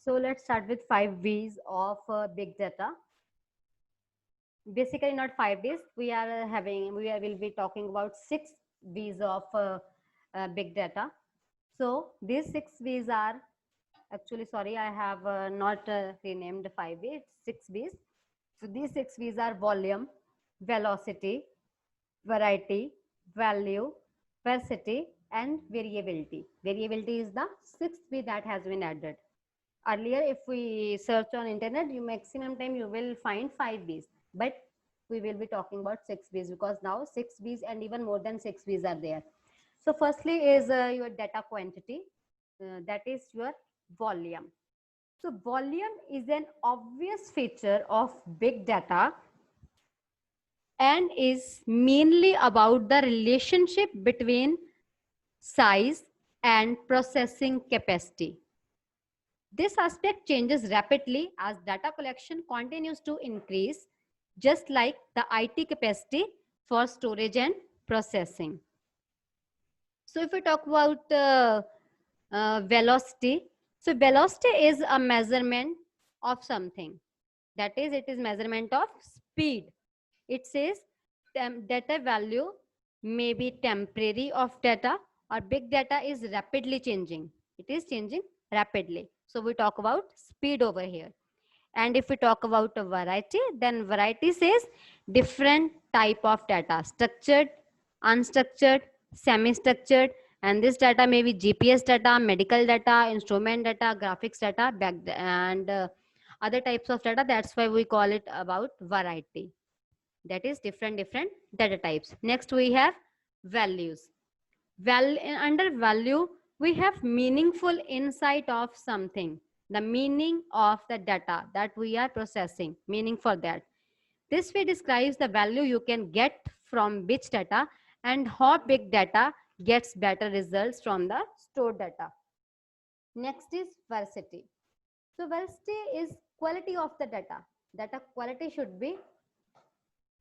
So let's start with 5 V's of big data. Basically, not 5 V's. Will be talking about 6 V's of big data. So these 6 V's are actually, sorry, I have not renamed 5 V's. 6 V's. So these 6 V's are volume, velocity, variety, value, sparsity, and variability. Variability is the 6th V that has been added. Earlier, if we search on internet, you maximum time you will find 5 V's, but we will be talking about 6 V's because now 6 V's and even more than 6 V's are there. So firstly is your data quantity, that is your volume. So volume is an obvious feature of big data and is mainly about the relationship between size and processing capacity. This aspect changes rapidly as data collection continues to increase, just like the IT capacity for storage and processing. So if we talk about velocity, so velocity is a measurement of something. That is, it is measurement of speed. It says data value may be temporary of data, or big data is rapidly changing. It is changing rapidly. So we talk about speed over here. And if we talk about a variety, then variety says different type of data: structured, unstructured, semi-structured. And this data may be GPS data, medical data, instrument data, graphics data, and other types of data. That's why we call it about variety. That is different data types. Next we have values. Under value, we have meaningful insight of something, the meaning of the data that we are processing, meaning for that. This way describes the value you can get from which data and how big data gets better results from the stored data. Next is veracity. So veracity is quality of the data. Data quality should be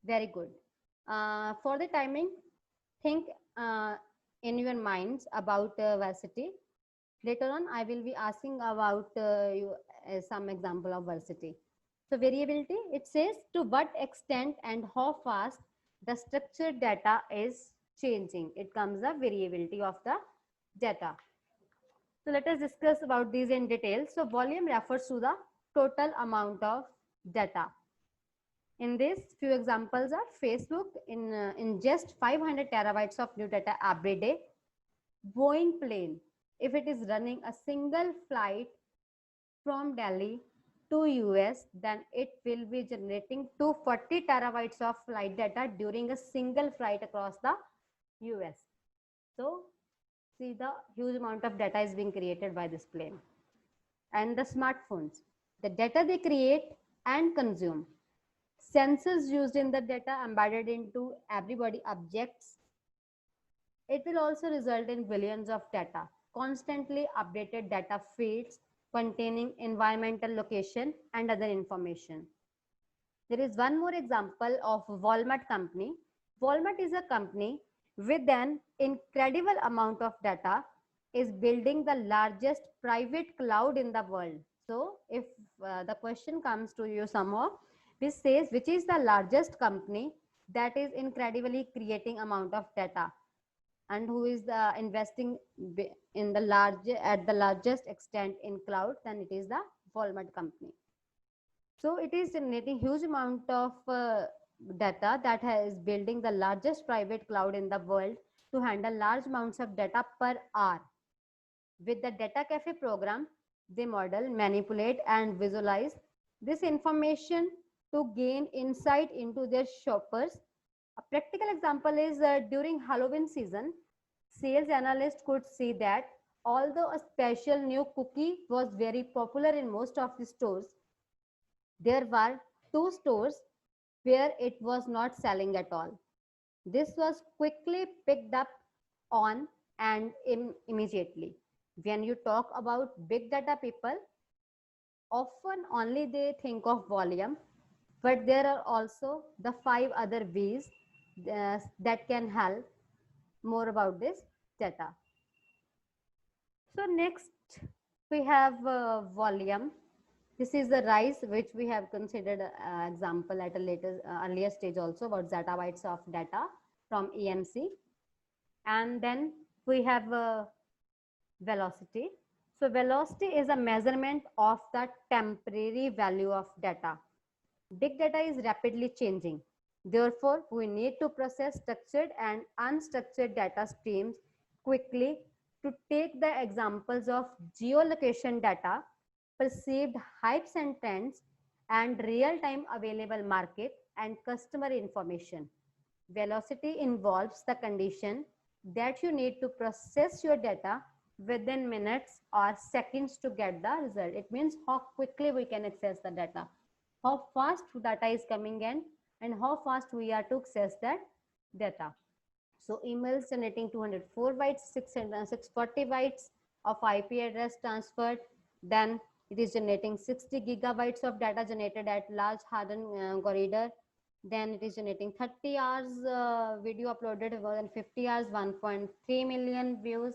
very good. For the timing, think in your minds about veracity. Later on, I will be asking about some example of veracity. So variability, it says to what extent and how fast the structured data is changing. It comes the variability of the data. So let us discuss about these in detail. So volume refers to the total amount of data. In this, few examples are Facebook ingest 500 terabytes of new data every day. Boeing plane, if it is running a single flight from Delhi to US, then it will be generating 240 terabytes of flight data during a single flight across the US. So see, the huge amount of data is being created by this plane. And the smartphones, the data they create and consume. Sensors used in the data embedded into everybody objects. It will also result in billions of data, constantly updated data feeds containing environmental location and other information. There is one more example of Walmart company. Walmart is a company with an incredible amount of data, is building the largest private cloud in the world. So if the question comes to you somehow, which says which is the largest company that is incredibly creating amount of data and who is investing in the largest extent in cloud, then it is the Walmart company. So it is generating huge amount of data that is building the largest private cloud in the world to handle large amounts of data per hour. With the Data Cafe program, they model, manipulate, and visualize this information to gain insight into their shoppers. A practical example is during Halloween season, sales analysts could see that although a special new cookie was very popular in most of the stores, there were 2 stores where it was not selling at all. This was quickly picked up on and immediately. When you talk about big data, people often only they think of volume, but there are also the 5 other V's that can help more about this data. So next we have volume. This is the rise which we have considered example at a later earlier stage also about zettabytes of data from EMC. And then we have velocity. So velocity is a measurement of the temporary value of data. Big data is rapidly changing. Therefore, we need to process structured and unstructured data streams quickly. To take the examples of geolocation data, perceived hypes and trends, and real-time available market and customer information. Velocity involves the condition that you need to process your data within minutes or seconds to get the result. It means how quickly we can access the data, how fast data is coming in, and how fast we are to access that data. So emails generating 204 bytes, 640 bytes of IP address transferred. Then it is generating 60 gigabytes of data generated at large hardened corridor. Then it is generating 30 hours video uploaded, more than 50 hours, 1.3 million views,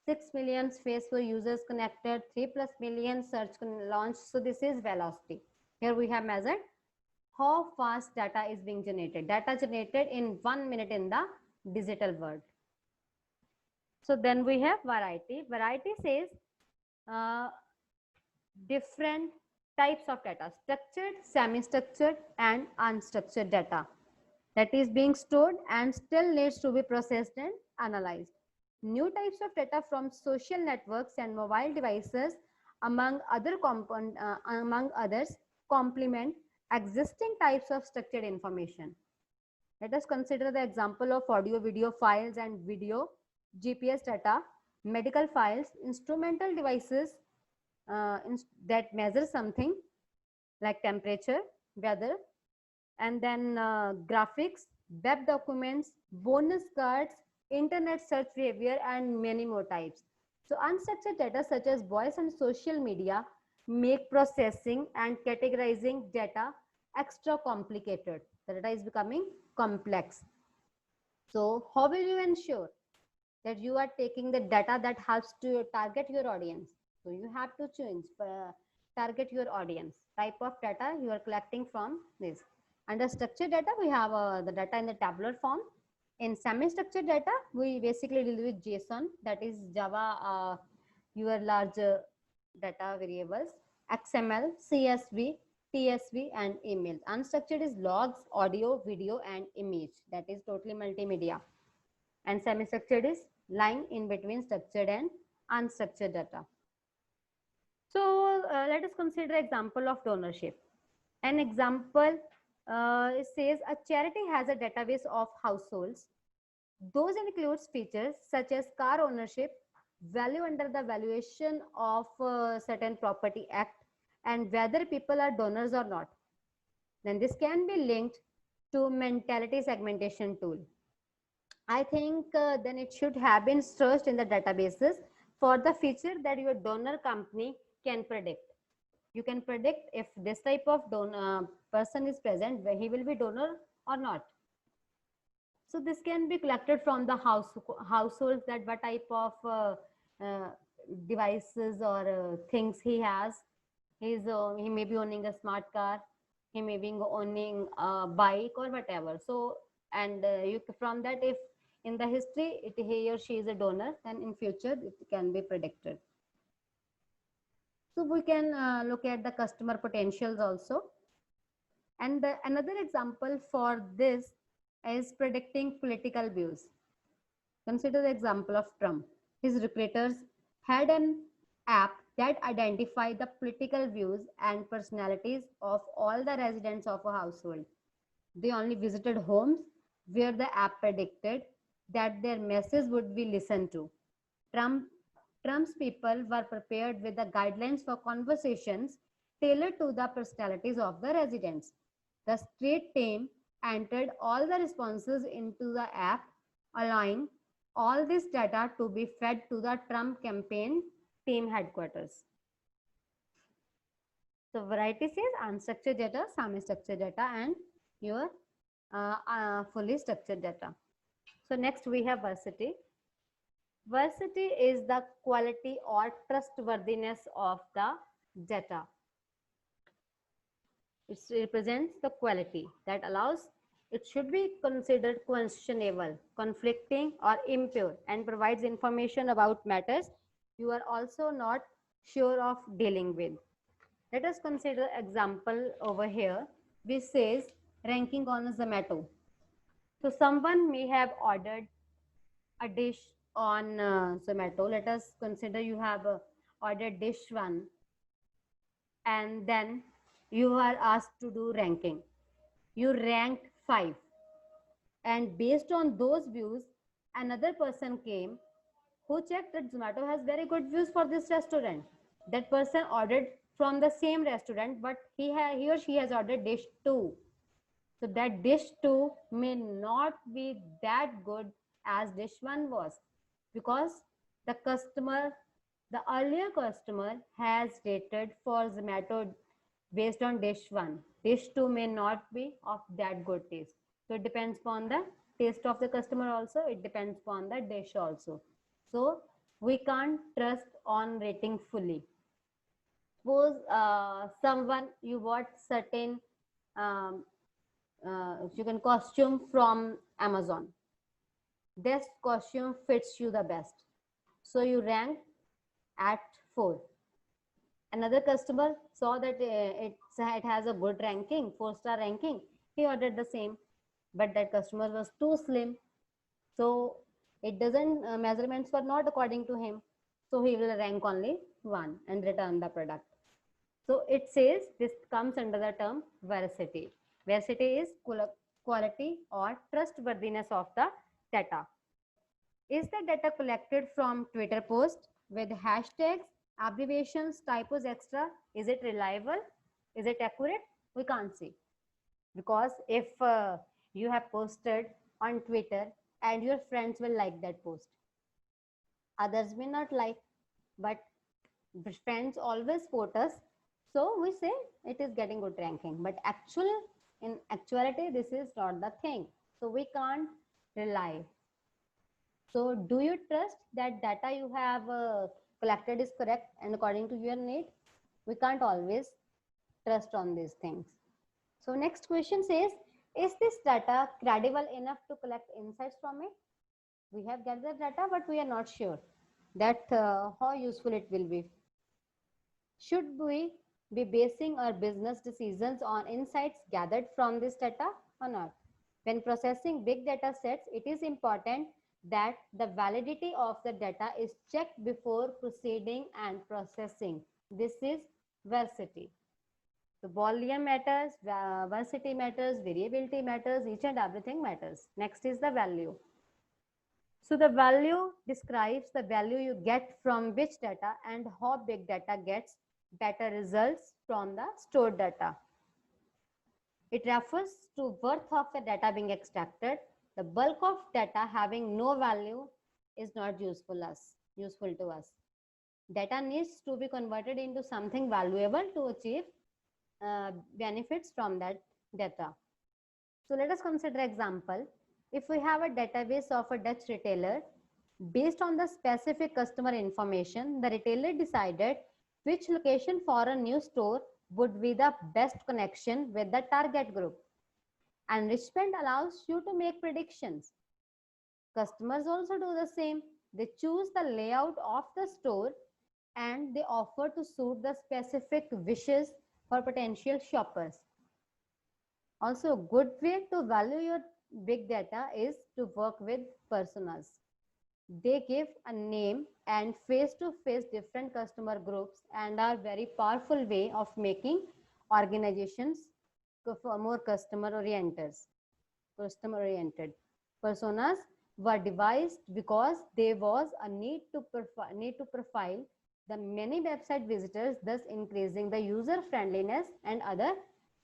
6 million Facebook users connected, 3+ million search launched. So this is velocity. Here we have measured how fast data is being generated. Data generated in 1 minute in the digital world. So then we have variety. Variety says different types of data: structured, semi-structured, and unstructured data that is being stored and still needs to be processed and analyzed. New types of data from social networks and mobile devices, among others, complement existing types of structured information. Let us consider the example of audio, video files and video, GPS data, medical files, instrumental devices that measure something like temperature, weather, and then graphics, web documents, bonus cards, internet search behavior, and many more types. So unstructured data such as voice and social media make processing and categorizing data extra complicated. The data is becoming complex. So how will you ensure that you are taking the data that helps to target your audience? So you have to change, target your audience, type of data you are collecting from this. Under structured data, we have the data in the tabular form. In semi-structured data, we basically deal with JSON, that is Java, your large data variables, XML, CSV, TSV, and email. Unstructured is logs, audio, video, and image. That is totally multimedia. And semi-structured is lying in between structured and unstructured data. So let us consider example of donorship. An example it says a charity has a database of households. Those includes features such as car ownership, value under the valuation of certain property act, and whether people are donors or not. Then this can be linked to mentality segmentation tool. I think then it should have been searched in the databases for the feature that your donor company can predict. You can predict if this type of donor person is present, where he will be donor or not. So this can be collected from the households, that what type of devices or things he has. He may be owning a smart car, he may be owning a bike or whatever. So and you from that, if in the history he or she is a donor, then in future it can be predicted. So we can look at the customer potentials also. And another example for this is predicting political views. Consider the example of Trump. His recruiters had an app that identified the political views and personalities of all the residents of a household. They only visited homes where the app predicted that their message would be listened to. Trump's people were prepared with the guidelines for conversations tailored to the personalities of the residents. The street team entered all the responses into the app, allowing all this data to be fed to the Trump campaign team headquarters. So variety says unstructured data, semi-structured data, and your fully structured data. So next we have varsity. Veracity is the quality or trustworthiness of the data. It represents the quality that allows it should be considered questionable, conflicting, or impure, and provides information about matters you are also not sure of dealing with. Let us consider example over here, which says ranking on a Zomato. So someone may have ordered a dish on Zomato. Let us consider you have ordered dish one, and then you are asked to do ranking. You ranked 5, and based on those views, another person came who checked that Zomato has very good views for this restaurant. That person ordered from the same restaurant, but he or she has ordered dish 2. So that dish 2 may not be that good as dish 1 was, because the customer, the earlier customer has rated for Zomato based on dish 1. Dish 2 may not be of that good taste. So it depends upon the taste of the customer also. It depends upon the dish also. So we can't trust on rating fully. Suppose someone you bought certain um, you can costume from Amazon. This costume fits you the best. So you rank at 4. Another customer saw that it has a good ranking, 4-star ranking. He ordered the same, but that customer was too slim. So it doesn't, measurements were not according to him. So he will rank only 1 and return the product. So it says this comes under the term veracity. Veracity is quality or trustworthiness of the data. Is the data collected from Twitter post with hashtags, abbreviations, typos, extra? Is it reliable? Is it accurate? We can't see. Because if you have posted on Twitter and your friends will like that post, others may not like, but friends always quote us, so we say it is getting good ranking, but in actuality this is not the thing, so we can't rely. So do you trust that data you have collected is correct and according to your need? We can't always trust on these things. So next question says, is this data credible enough to collect insights from it? We have gathered data, but we are not sure that how useful it will be. Should we be basing our business decisions on insights gathered from this data or not? When processing big data sets, it is important that the validity of the data is checked before proceeding and processing. This is veracity. So volume matters, veracity matters, variability matters, each and everything matters. Next is the value. So the value describes the value you get from which data and how big data gets better results from the stored data. It refers to worth of the data being extracted. The bulk of data having no value is not useful to us. Data needs to be converted into something valuable to achieve benefits from that data. So let us consider example. If we have a database of a Dutch retailer, based on the specific customer information, the retailer decided which location for a new store would be the best connection with the target group. Enrichment allows you to make predictions. Customers also do the same. They choose the layout of the store and they offer to suit the specific wishes for potential shoppers. Also, a good way to value your big data is to work with personas. They give a name and face-to-face different customer groups and are very powerful way of making organizations more customer-oriented. Personas were devised because there was a need to profile the many website visitors, thus increasing the user friendliness and other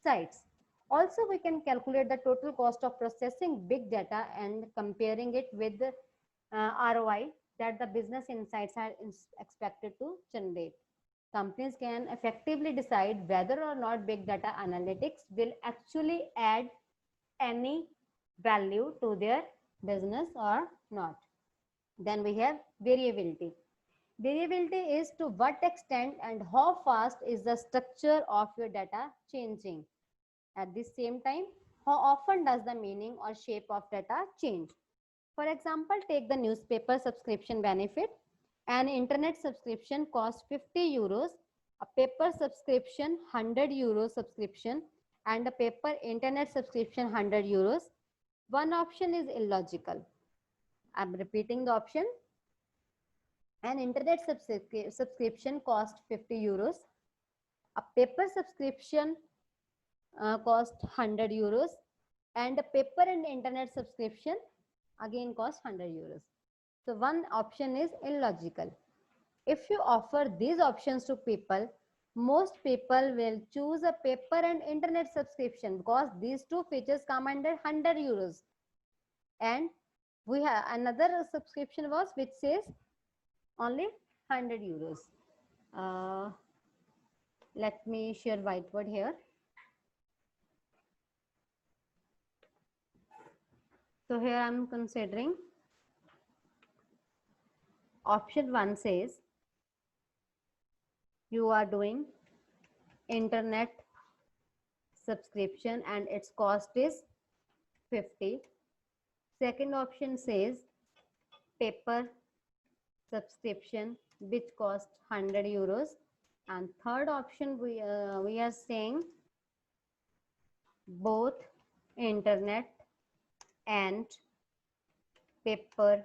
sites. Also, we can calculate the total cost of processing big data and comparing it with the ROI that the business insights are expected to generate. Companies can effectively decide whether or not big data analytics will actually add any value to their business or not. Then we have variability. Variability is to what extent and how fast is the structure of your data changing. At the same time, how often does the meaning or shape of data change? For example, take the newspaper subscription benefit. An internet subscription costs 50 euros, a paper subscription 100 euros subscription, and a paper internet subscription 100 euros. One option is illogical. I'm repeating the option. An internet subscription costs 50 euros. A paper subscription cost 100 euros, and a paper and internet subscription again cost 100 euros. So one option is illogical. If you offer these options to people, most people will choose a paper and internet subscription because these two features come under 100 euros. And we have another subscription was which says only 100 euros. Let me share whiteboard here. So here I'm considering option 1 says you are doing internet subscription and its cost is 50. Second option says paper subscription which cost 100 euros. And third option we are saying both internet and paper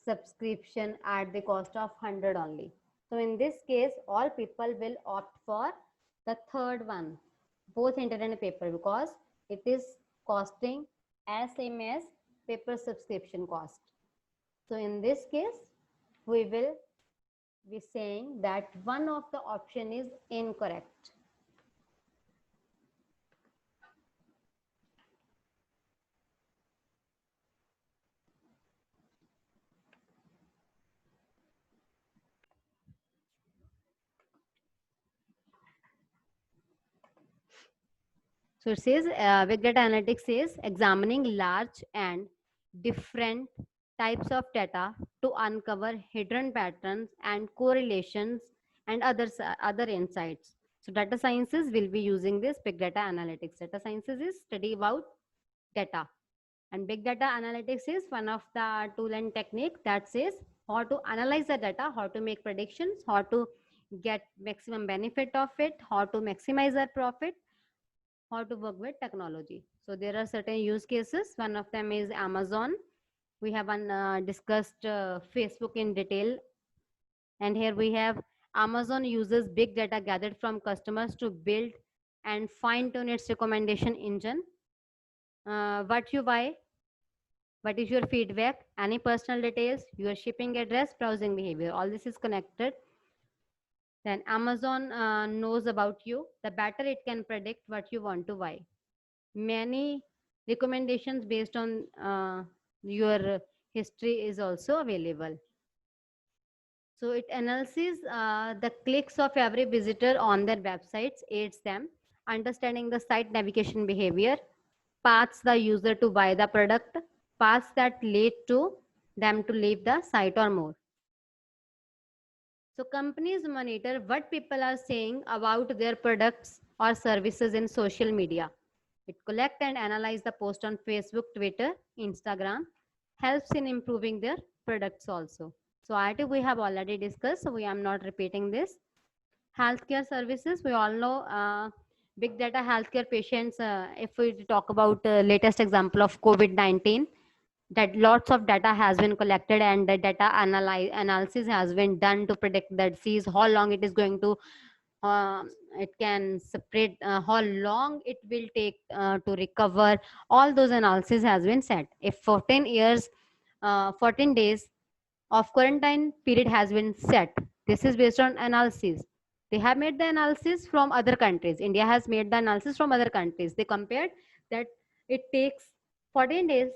subscription at the cost of 100 only. So in this case, all people will opt for the third one, both internet and paper, because it is costing as same as paper subscription cost. So in this case, we will be saying that one of the option is incorrect. So it says big data analytics says examining large and different types of data to uncover hidden patterns and correlations and other insights. So data sciences will be using this big data analytics. Data sciences is study about data, and big data analytics is one of the tool and technique that says how to analyze the data, how to make predictions, how to get maximum benefit of it, how to maximize our profit, how to work with technology. So there are certain use cases. One of them is Amazon. We have discussed Facebook in detail. And here we have Amazon uses big data gathered from customers to build and fine tune its recommendation engine. What you buy, what is your feedback, any personal details, your shipping address, browsing behavior. All this is connected. Then Amazon knows about you. The better it can predict what you want to buy. Many recommendations based on your history is also available. So it analyzes the clicks of every visitor on their websites, aids them understanding the site navigation behavior, paths the user to buy the product, paths that lead to them to leave the site or more. So companies monitor what people are saying about their products or services in social media. It collects and analyzes the post on Facebook, Twitter, Instagram, helps in improving their products also. So IoT we have already discussed, so I'm not repeating this. Healthcare services, we all know big data healthcare patients. If we talk about latest example of COVID-19, that lots of data has been collected and the data analysis has been done to predict the disease, how long it is going to it can spread, how long it will take to recover. All those analysis has been set. If 14 years 14 days of quarantine period has been set, this is based on analysis. They have made the analysis from other countries. India has made the analysis from other countries. They compared that it takes 14 days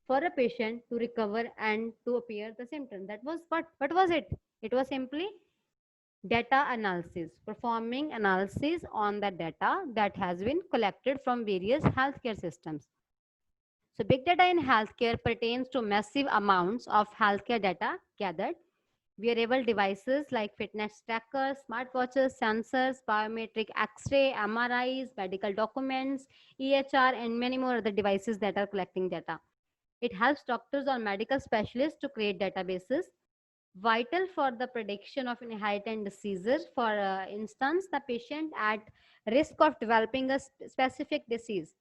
for a patient to recover and to appear the symptom. That was what was it? It was simply data analysis, performing analysis on the data that has been collected from various healthcare systems. So big data in healthcare pertains to massive amounts of healthcare data gathered. Wearable devices like fitness trackers, smartwatches, sensors, biometric X-ray, MRIs, medical documents, EHR, and many more other devices that are collecting data. It helps doctors or medical specialists to create databases vital for the prediction of inherited diseases. For instance, the patient at risk of developing a specific disease.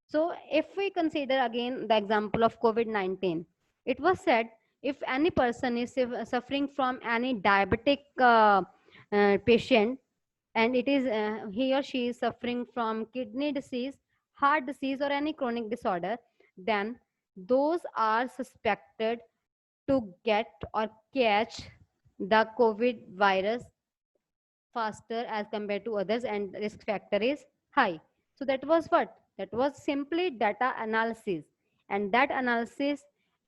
So, if we consider again the example of COVID-19, it was said if any person is suffering from any diabetic patient, and it is he or she is suffering from kidney disease, heart disease, or any chronic disorder, then those are suspected to get or catch the COVID virus faster as compared to others, and risk factor is high. So that was what? That was simply data analysis. And that analysis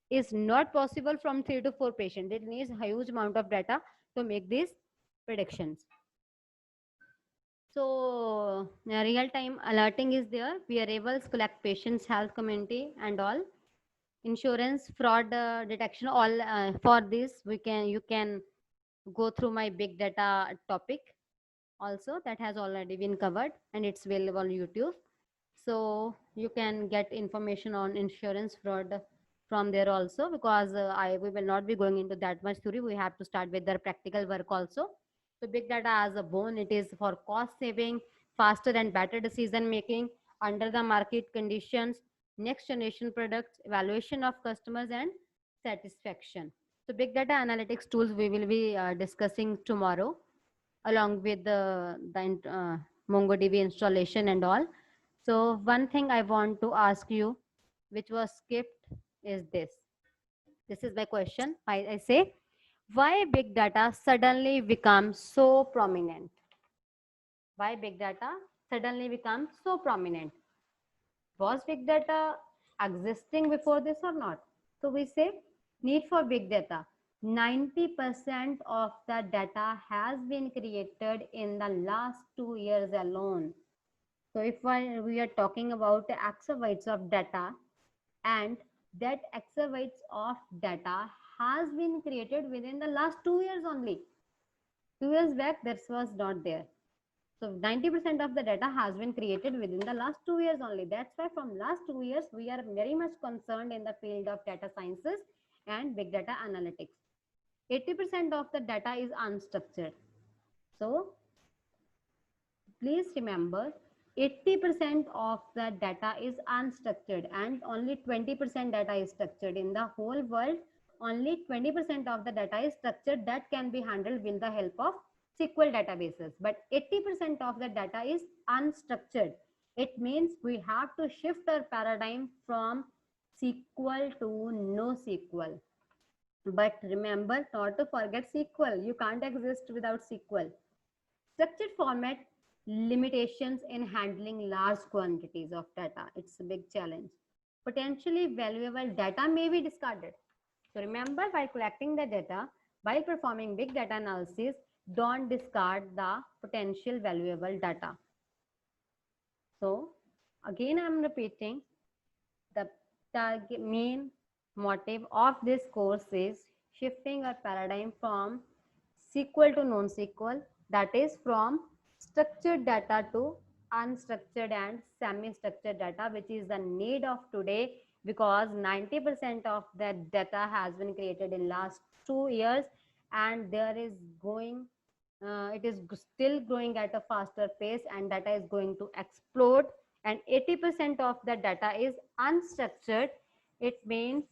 is not possible from 3 to 4 patients. It needs a huge amount of data to make these predictions. So real-time alerting is there. Wearables collect patients' health, community, and all. Insurance fraud detection. All for this, you can go through my big data topic also, that has already been covered, and it's available on YouTube. So you can get information on insurance fraud from there also, because we will not be going into that much theory. We have to start with their practical work also. So big data as a bone, it is for cost saving, faster and better decision making under the market conditions, next generation products, evaluation of customers, and satisfaction. So big data analytics tools we will be discussing tomorrow, along with the MongoDB installation and all. So one thing I want to ask you, which was skipped, is this. This is my question. I say, why big data suddenly becomes so prominent? Why big data suddenly becomes so prominent? Was big data existing before this or not? So we say need for big data. 90% of the data has been created in the last 2 years alone. So if we are talking about exabytes of data, and that exabytes of data has been created within the last 2 years only. 2 years back, this was not there. So 90% of the data has been created within the last 2 years only. That's why from last 2 years, we are very much concerned in the field of data sciences and big data analytics. 80% of the data is unstructured. So please remember, 80% of the data is unstructured and only 20% data is structured. In the whole world, only 20% of the data is structured that can be handled with the help of SQL databases. But 80% of the data is unstructured. It means we have to shift our paradigm from SQL to NoSQL. But remember not to forget SQL. You can't exist without SQL. Structured format limitations in handling large quantities of data. It's a big challenge. Potentially valuable data may be discarded. So remember, while collecting the data, while performing big data analysis, don't discard the potential valuable data. So again, I'm repeating, the main motive of this course is shifting our paradigm from SQL to non-SQL, that is from structured data to unstructured and semi-structured data, which is the need of today, because 90% of that data has been created in last 2 years, and there is going it is still growing at a faster pace, and data is going to explode, and 80% of the data is unstructured. It means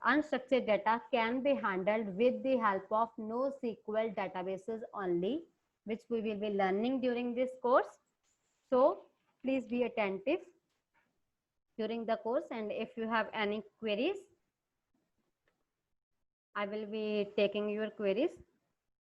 unstructured data can be handled with the help of NoSQL databases only, which we will be learning during this course. So please be attentive during the course, and if you have any queries, I will be taking your queries.